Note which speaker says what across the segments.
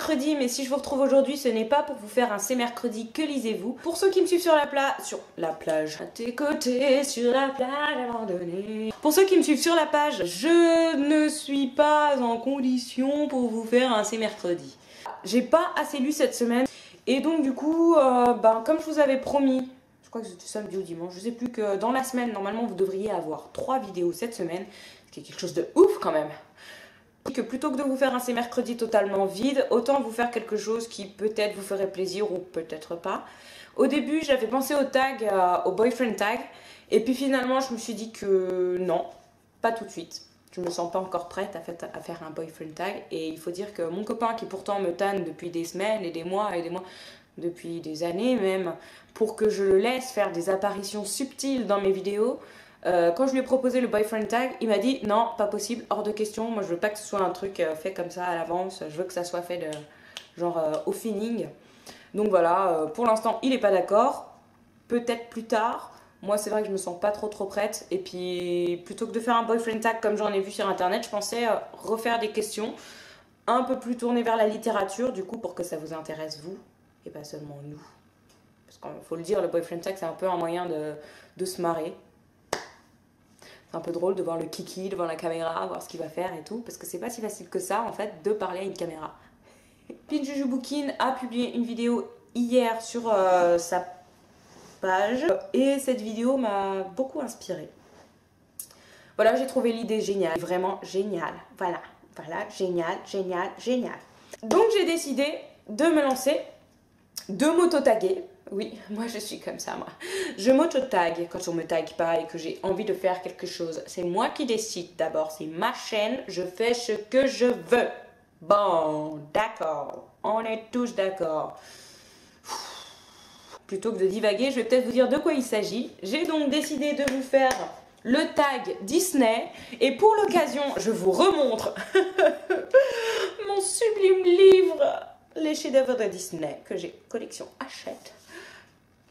Speaker 1: mercredi, mais si je vous retrouve aujourd'hui, ce n'est pas pour vous faire un C'est mercredi que lisez-vous. Pour ceux qui me suivent sur la plage, à tes côtés, sur la plage abandonnée. Pour ceux qui me suivent sur la page, je ne suis pas en condition pour vous faire un C'est mercredi. J'ai pas assez lu cette semaine, et donc du coup, comme je vous avais promis, je crois que c'était samedi ou dimanche, je sais plus, que dans la semaine, normalement, vous devriez avoir 3 vidéos cette semaine, ce qui est quelque chose de ouf quand même. Que plutôt que de vous faire un C'est mercredi totalement vide, autant vous faire quelque chose qui peut-être vous ferait plaisir ou peut-être pas. Au début, j'avais pensé au tag, au boyfriend tag, et puis finalement, je me suis dit que non, pas tout de suite. Je me sens pas encore prête à faire un boyfriend tag, et il faut dire que mon copain, qui pourtant me tanne depuis des semaines et des mois, depuis des années même, pour que je le laisse faire des apparitions subtiles dans mes vidéos, quand je lui ai proposé le boyfriend tag, il m'a dit non, pas possible, hors de question, moi je veux pas que ce soit un truc fait comme ça à l'avance, je veux que ça soit fait de, genre au feeling. Donc voilà, pour l'instant il est pas d'accord, peut-être plus tard. Moi c'est vrai que je me sens pas trop prête, et puis plutôt que de faire un boyfriend tag comme j'en ai vu sur internet, je pensais refaire des questions un peu plus tournées vers la littérature, du coup, pour que ça vous intéresse vous, et pas seulement nous. Parce qu'il faut le dire, le boyfriend tag c'est un peu un moyen de se marrer. C'est un peu drôle de voir le kiki devant la caméra, voir ce qu'il va faire et tout, parce que c'est pas si facile que ça en fait de parler à une caméra. Pinjujubukin a publié une vidéo hier sur sa page, et cette vidéo m'a beaucoup inspirée. Voilà, j'ai trouvé l'idée géniale, vraiment géniale. Voilà, génial. Donc j'ai décidé de me lancer, de m'auto-taguer. Oui, moi je suis comme ça, moi. Je m'auto-tag quand on me tague pas et que j'ai envie de faire quelque chose. C'est moi qui décide d'abord, c'est ma chaîne, je fais ce que je veux. Bon, d'accord, on est tous d'accord. Plutôt que de divaguer, je vais peut-être vous dire de quoi il s'agit. J'ai donc décidé de vous faire le tag Disney, et pour l'occasion, je vous remontre mon sublime livre, les chefs-d'œuvre de Disney, que j'ai collection Hachette.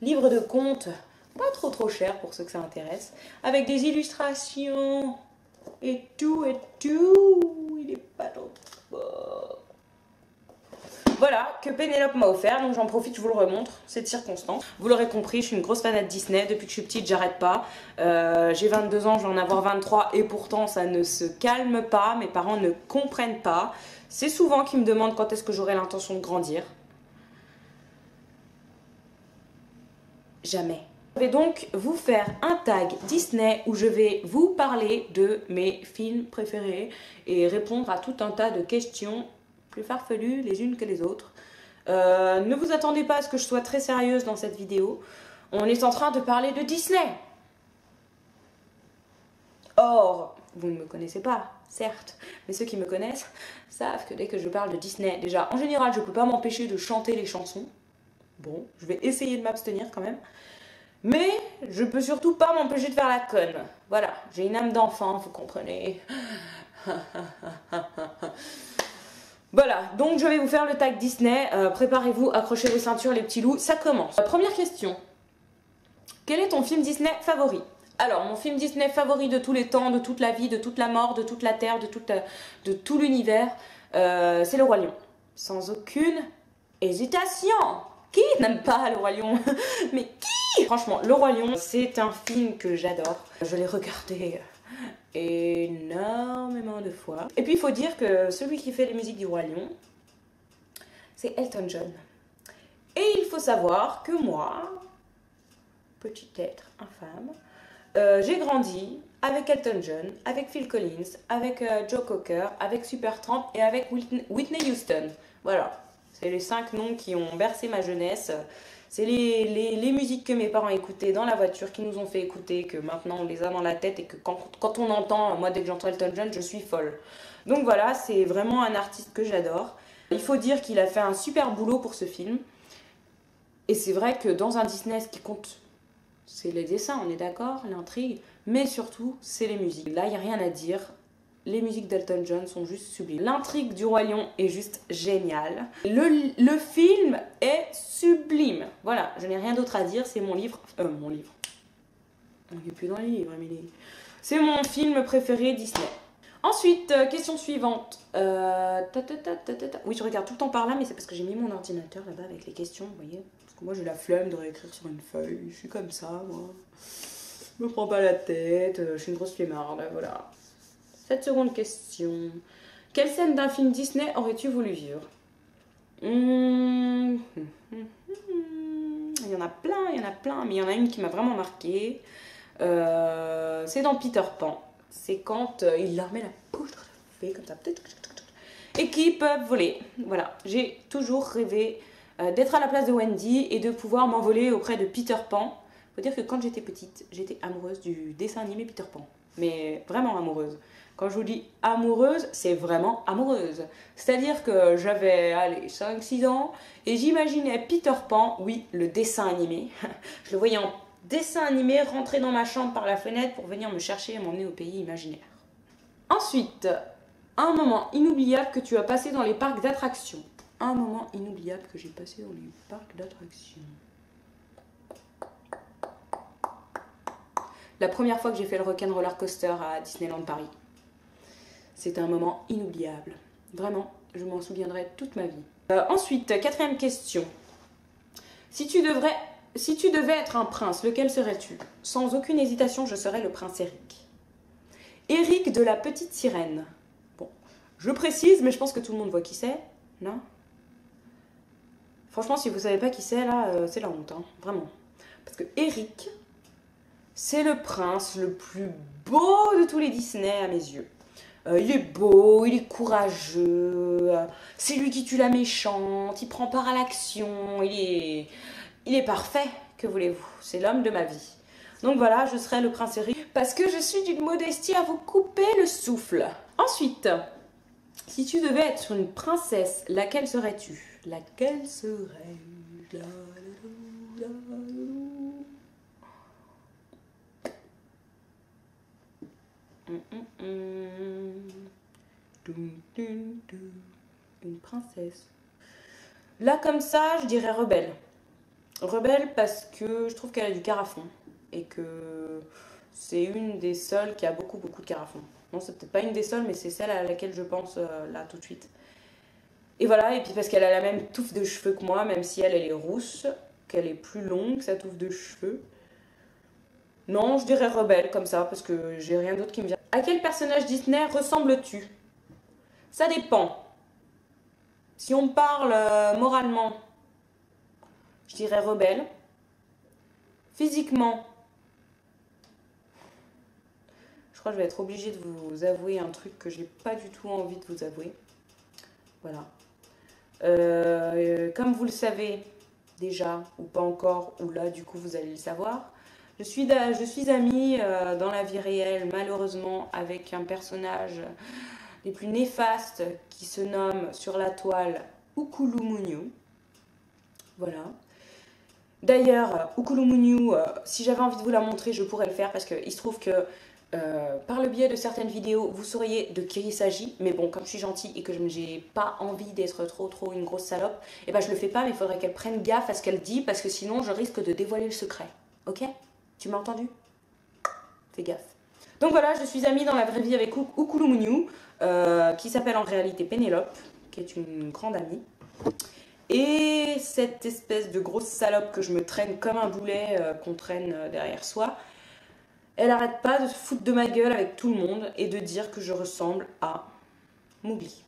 Speaker 1: Livre de contes, pas trop cher pour ceux que ça intéresse, avec des illustrations et tout, il est pas trop beau. Voilà, que Pénélope m'a offert, donc j'en profite, je vous le remontre, cette circonstance. Vous l'aurez compris, je suis une grosse fanade de Disney, depuis que je suis petite, j'arrête pas. J'ai 22 ans, je vais en avoir 23, et pourtant ça ne se calme pas, mes parents ne comprennent pas. C'est souvent qu'ils me demandent quand est-ce que j'aurai l'intention de grandir. Jamais. Je vais donc vous faire un tag Disney où je vais vous parler de mes films préférés et répondre à tout un tas de questions plus farfelues les unes que les autres. Ne vous attendez pas à ce que je sois très sérieuse dans cette vidéo. On est en train de parler de Disney. Or, vous ne me connaissez pas, certes, mais ceux qui me connaissent savent que dès que je parle de Disney, déjà, en général, je ne peux pas m'empêcher de chanter les chansons. Bon, je vais essayer de m'abstenir quand même. Mais je peux surtout pas m'empêcher de faire la conne. Voilà, j'ai une âme d'enfant, vous comprenez. Voilà, donc je vais vous faire le tag Disney. Préparez-vous, accrochez vos ceintures les petits loups, ça commence. Première question. Quel est ton film Disney favori? Alors, mon film Disney favori de tous les temps, de toute la vie, de toute la mort, de toute la terre, de tout l'univers, c'est Le Roi Lion. Sans aucune hésitation. Qui n'aime pas Le Roi Lion? Mais qui? Franchement, Le Roi Lion, c'est un film que j'adore. Je l'ai regardé énormément de fois. Et puis, il faut dire que celui qui fait les musiques du Roi Lion, c'est Elton John. Et il faut savoir que moi, petit être infâme, j'ai grandi avec Elton John, avec Phil Collins, avec Joe Cocker, avec Supertramp et avec Whitney Houston. Voilà. C'est les 5 noms qui ont bercé ma jeunesse. C'est les musiques que mes parents écoutaient dans la voiture, qui nous ont fait écouter, que maintenant on les a dans la tête, et que quand on entend, moi dès que j'entends Elton John, je suis folle. Donc voilà, c'est vraiment un artiste que j'adore. Il faut dire qu'il a fait un super boulot pour ce film. Et c'est vrai que dans un Disney, ce qui compte, c'est les dessins, on est d'accord, l'intrigue, mais surtout, c'est les musiques. Là, il n'y a rien à dire. Les musiques d'Elton John sont juste sublimes. L'intrigue du Roi Lion est juste géniale. Le film est sublime. Voilà, je n'ai rien d'autre à dire, c'est mon livre. Mon livre. On n'est plus dans les livres, Amélie. C'est mon film préféré Disney. Ensuite, question suivante. Oui, je regarde tout le temps par là, mais c'est parce que j'ai mis mon ordinateur là-bas avec les questions, vous voyez. Parce que moi, j'ai la flemme de réécrire sur une feuille. Je suis comme ça, moi. Je me prends pas la tête, je suis une grosse flemmarde, voilà. Cette seconde question. Quelle scène d'un film Disney aurais-tu voulu vivre? Il y en a plein, mais il y en a une qui m'a vraiment marquée. C'est dans Peter Pan. C'est quand il leur met la poudre de fée comme ça, et qui peuvent voler. Voilà, j'ai toujours rêvé d'être à la place de Wendy et de pouvoir m'envoler auprès de Peter Pan. Faut dire que quand j'étais petite, j'étais amoureuse du dessin animé Peter Pan. Mais vraiment amoureuse. Quand je vous dis amoureuse, c'est vraiment amoureuse. C'est-à-dire que j'avais, allez, 5-6 ans, et j'imaginais Peter Pan, oui, le dessin animé. Je le voyais en dessin animé rentrer dans ma chambre par la fenêtre pour venir me chercher et m'emmener au pays imaginaire. Ensuite, un moment inoubliable que tu as passé dans les parcs d'attractions. Un moment inoubliable que j'ai passé dans les parcs d'attractions. La première fois que j'ai fait le Rock'n'Roller Coaster à Disneyland Paris. C'était un moment inoubliable. Vraiment, je m'en souviendrai toute ma vie. Ensuite, quatrième question. Si tu devais être un prince, lequel serais-tu? Sans aucune hésitation, je serais le prince Eric. Eric de la Petite Sirène. Bon, je précise, mais je pense que tout le monde voit qui c'est, non? Franchement, si vous ne savez pas qui c'est, là, c'est la honte, hein, vraiment. Parce que Eric, c'est le prince le plus beau de tous les Disney à mes yeux. Il est beau, il est courageux, c'est lui qui tue la méchante, il prend part à l'action, il est parfait, que voulez-vous, c'est l'homme de ma vie. Donc voilà, je serai le prince Eric parce que je suis d'une modestie à vous couper le souffle. Ensuite, si tu devais être une princesse, laquelle serais-tu? Laquelle serais-je? Une princesse. Là, comme ça, je dirais rebelle. Rebelle parce que je trouve qu'elle a du carafon. Et que c'est une des seules qui a beaucoup de carafon. Non, c'est peut-être pas une des seules, mais c'est celle à laquelle je pense là tout de suite. Et voilà, et puis parce qu'elle a la même touffe de cheveux que moi, même si elle est rousse, qu'elle est plus longue, sa touffe de cheveux. Non, je dirais rebelle comme ça, parce que j'ai rien d'autre qui me vient. À quel personnage Disney ressembles-tu? Ça dépend. Si on parle moralement, je dirais rebelle. Physiquement, je crois que je vais être obligée de vous avouer un truc que j'ai pas du tout envie de vous avouer. Voilà. Comme vous le savez déjà, ou pas encore, ou là du coup vous allez le savoir, je suis amie dans la vie réelle, malheureusement, avec un personnage les plus néfastes qui se nomme sur la toile Oukouloumouniou. Voilà. D'ailleurs, Oukouloumouniou, si j'avais envie de vous la montrer, je pourrais le faire parce qu'il se trouve que par le biais de certaines vidéos, vous sauriez de qui il s'agit. Mais bon, comme je suis gentille et que je n'ai pas envie d'être trop une grosse salope, et ben je le fais pas, mais il faudrait qu'elle prenne gaffe à ce qu'elle dit parce que sinon je risque de dévoiler le secret. Ok? Tu m'as entendu? Fais gaffe. Donc voilà, je suis amie dans la vraie vie avec Oukouloumouniou, qui s'appelle en réalité Pénélope, qui est une grande amie. Et cette espèce de grosse salope que je me traîne comme un boulet qu'on traîne derrière soi, elle arrête pas de se foutre de ma gueule avec tout le monde et de dire que je ressemble à Mowgli.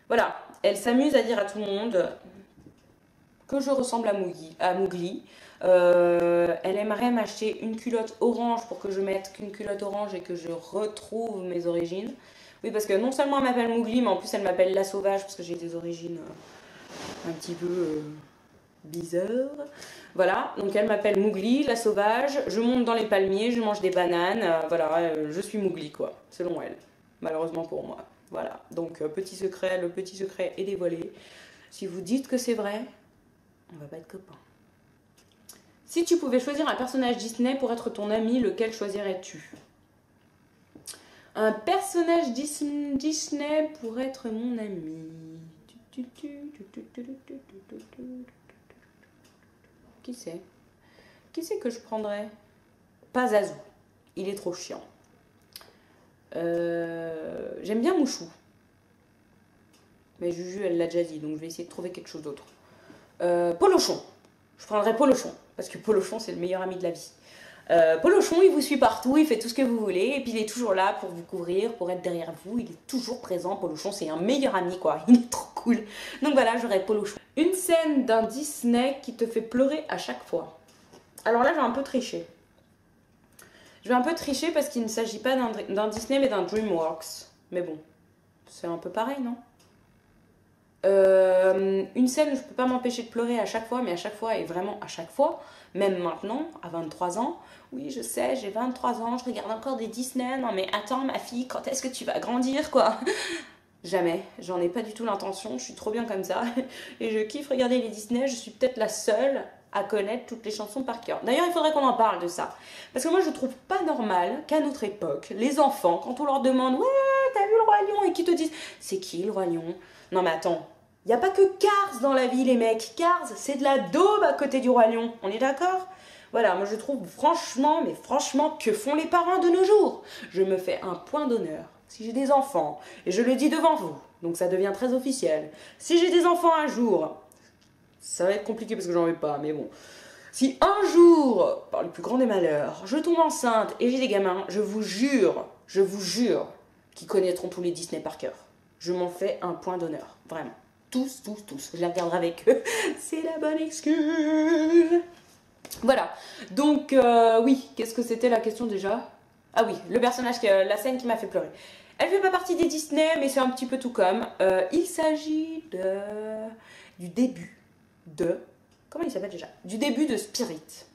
Speaker 1: Voilà, elle s'amuse à dire à tout le monde que je ressemble à Mowgli. Elle aimerait m'acheter une culotte orange pour que je mette qu'une culotte orange et que je retrouve mes origines. Oui, parce que non seulement elle m'appelle Mowgli, mais en plus elle m'appelle la sauvage parce que j'ai des origines un petit peu bizarres. Voilà, donc elle m'appelle Mowgli, la sauvage. Je monte dans les palmiers, je mange des bananes. Voilà, je suis Mowgli, quoi, selon elle. Malheureusement pour moi. Voilà, donc petit secret, le petit secret est dévoilé. Si vous dites que c'est vrai, on va pas être copains. Si tu pouvais choisir un personnage Disney pour être ton ami, lequel choisirais-tu? Un personnage Disney pour être mon ami. Qui c'est? Qui c'est que je prendrais? Pas Zazu. Il est trop chiant. J'aime bien Mouchou. Mais Juju, elle l'a déjà dit, donc je vais essayer de trouver quelque chose d'autre. Polochon. Je prendrai Polochon, parce que Polochon, c'est le meilleur ami de la vie. Polochon, il vous suit partout, il fait tout ce que vous voulez, et puis il est toujours là pour vous couvrir, pour être derrière vous, il est toujours présent. Polochon, c'est un meilleur ami, quoi, il est trop cool. Donc voilà, j'aurais Polochon. Une scène d'un Disney qui te fait pleurer à chaque fois. Alors là, je vais un peu tricher. Je vais un peu tricher parce qu'il ne s'agit pas d'un Disney, mais d'un DreamWorks. Mais bon, c'est un peu pareil, non? Une scène où je peux pas m'empêcher de pleurer à chaque fois, mais à chaque fois, et vraiment à chaque fois, même maintenant, à 23 ans, oui, je sais, j'ai 23 ans, je regarde encore des Disney, non mais attends ma fille, quand est-ce que tu vas grandir, quoi? Jamais, j'en ai pas du tout l'intention, je suis trop bien comme ça, et je kiffe regarder les Disney, je suis peut-être la seule à connaître toutes les chansons par cœur. D'ailleurs, il faudrait qu'on en parle de ça, parce que moi je trouve pas normal qu'à notre époque, les enfants, quand on leur demande « Ouais, t'as vu le Roi Lion ?» et qu'ils te disent « C'est qui le Roi Lion ?» Non mais attends, il n'y a pas que Cars dans la vie, les mecs. Cars, c'est de la daube à côté du Roi Lion. On est d'accord? Voilà, moi je trouve franchement, mais franchement, que font les parents de nos jours? Je me fais un point d'honneur. Si j'ai des enfants, et je le dis devant vous, donc ça devient très officiel. Si j'ai des enfants un jour, ça va être compliqué parce que j'en veux pas, mais bon. Si un jour, par le plus grand des malheurs, je tombe enceinte et j'ai des gamins, je vous jure, qu'ils connaîtront tous les Disney par cœur. Je m'en fais un point d'honneur, vraiment. Tous. Je les regarderai avec eux. C'est la bonne excuse. Voilà. Donc, oui. Qu'est-ce que c'était la question déjà? Ah oui, le personnage, la scène qui m'a fait pleurer. Elle fait pas partie des Disney, mais c'est un petit peu tout comme. Il s'agit du début de... Comment il s'appelle déjà? Du début de Spirit.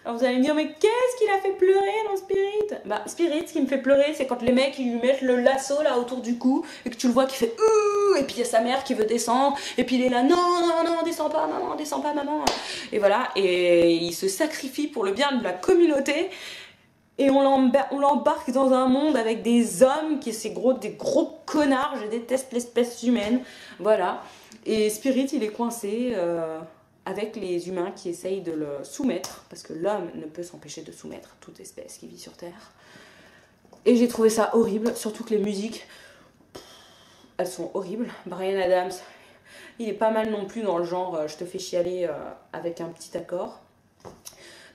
Speaker 1: Alors vous allez me dire, mais qu'est-ce qu'il a fait pleurer dans Spirit? Bah Spirit, ce qui me fait pleurer, c'est quand les mecs ils lui mettent le lasso là autour du cou et que tu le vois qui fait et puis il y a sa mère qui veut descendre et puis il est là non descends pas maman, et voilà, et il se sacrifie pour le bien de la communauté et on l'embarque dans un monde avec des hommes qui sont des gros connards. Je déteste l'espèce humaine, voilà. Et Spirit il est coincé avec les humains qui essayent de le soumettre, parce que l'homme ne peut s'empêcher de soumettre toute espèce qui vit sur Terre. Et j'ai trouvé ça horrible, surtout que les musiques, elles sont horribles. Bryan Adams, il est pas mal non plus dans le genre je te fais chialer avec un petit accord.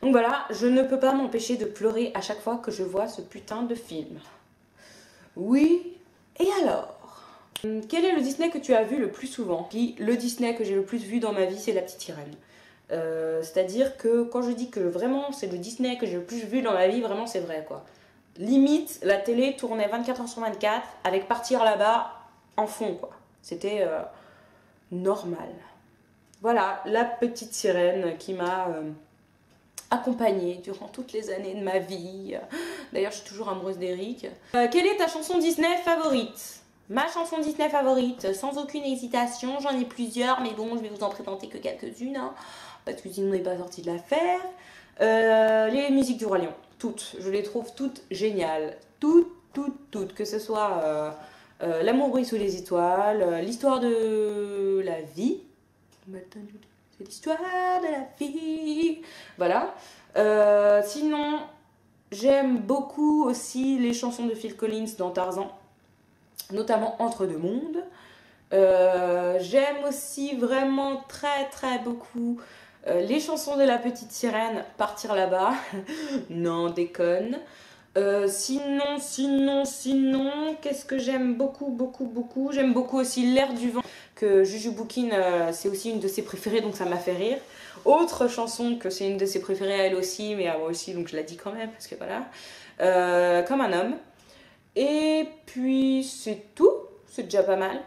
Speaker 1: Donc voilà, je ne peux pas m'empêcher de pleurer à chaque fois que je vois ce putain de film. Oui, et alors? Quel est le Disney que tu as vu le plus souvent? Puis le Disney que j'ai le plus vu dans ma vie, c'est La Petite Sirène. C'est-à-dire que quand je dis que vraiment c'est le Disney que j'ai le plus vu dans ma vie, vraiment c'est vrai quoi. Limite, la télé tournait 24 h sur 24 avec Partir là-bas en fond quoi. C'était normal. Voilà, La Petite Sirène qui m'a accompagnée durant toutes les années de ma vie. D'ailleurs, je suis toujours amoureuse d'Eric. Quelle est ta chanson Disney favorite? Ma chanson Disney favorite, sans aucune hésitation, j'en ai plusieurs, mais bon, je vais vous en présenter que quelques-unes, hein, parce que sinon on n'est pas sorti de l'affaire. Les musiques du Roi Lion, toutes, je les trouve toutes géniales, toutes, que ce soit L'amour brille sous les étoiles, l'histoire de la vie, c'est l'histoire de la vie, voilà. Sinon, j'aime beaucoup aussi les chansons de Phil Collins dans Tarzan, notamment Entre deux mondes. J'aime aussi vraiment très beaucoup les chansons de La Petite Sirène, Partir là-bas, non déconne. Sinon, qu'est-ce que j'aime beaucoup? J'aime beaucoup aussi L'air du vent, que Juju Bouquin, c'est aussi une de ses préférées, donc ça m'a fait rire. Autre chanson que c'est une de ses préférées à elle aussi, mais à moi aussi, donc je la dis quand même, parce que voilà. Comme un homme. Et puis c'est tout, c'est déjà pas mal.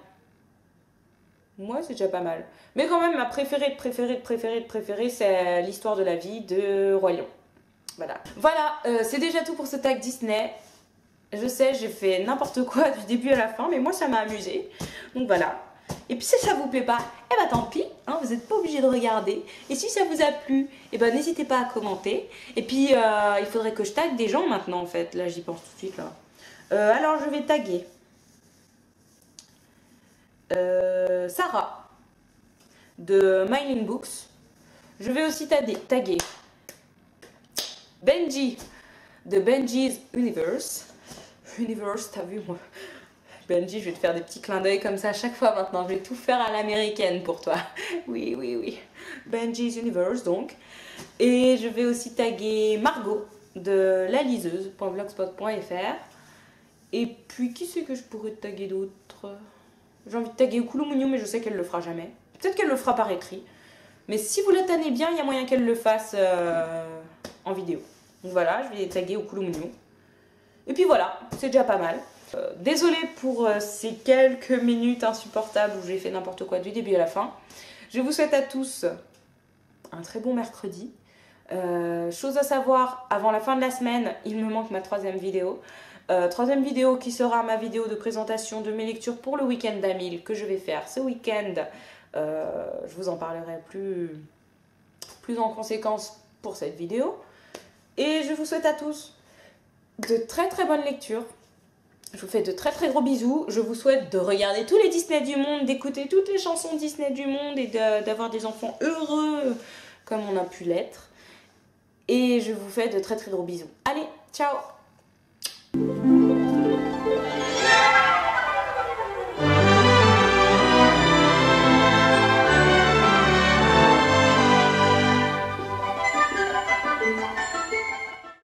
Speaker 1: Moi c'est déjà pas mal. Mais quand même ma préférée, c'est l'histoire de la vie de Roi Lion. Voilà, c'est déjà tout pour ce tag Disney. Je sais, j'ai fait n'importe quoi du début à la fin, mais moi ça m'a amusé. Donc voilà. Et puis si ça vous plaît pas, eh ben tant pis, hein, vous n'êtes pas obligé de regarder. Et si ça vous a plu, eh ben n'hésitez pas à commenter. Et puis il faudrait que je tag des gens maintenant en fait. Là j'y pense tout de suite là. Alors je vais taguer Sarah de Mylin Books. Je vais aussi taguer Benji de Benji's Universe. Universe, t'as vu moi? Benji, je vais te faire des petits clins d'œil comme ça à chaque fois maintenant. Je vais tout faire à l'américaine pour toi. Oui, oui, oui. Benji's Universe donc. Et je vais aussi taguer Margot de laliseuse.blogspot.fr. Et puis, qui c'est que je pourrais taguer d'autre? J'ai envie de taguer Oukouloumouniou, mais je sais qu'elle le fera jamais. Peut-être qu'elle le fera par écrit. Mais si vous la tannez bien, il y a moyen qu'elle le fasse en vidéo. Donc voilà, je vais taguer Oukouloumouniou. Et puis voilà, c'est déjà pas mal. Désolée pour ces quelques minutes insupportables où j'ai fait n'importe quoi du début à la fin. Je vous souhaite à tous un très bon mercredi. Chose à savoir, avant la fin de la semaine, il me manque ma troisième vidéo. Troisième vidéo qui sera ma vidéo de présentation de mes lectures pour le week-end d'Amil que je vais faire ce week-end. Je vous en parlerai plus en conséquence pour cette vidéo. Et je vous souhaite à tous de très très bonnes lectures. Je vous fais de très très gros bisous. Je vous souhaite de regarder tous les Disney du monde, d'écouter toutes les chansons Disney du monde et d'avoir des enfants heureux comme on a pu l'être. Et je vous fais de très très gros bisous. Allez, ciao!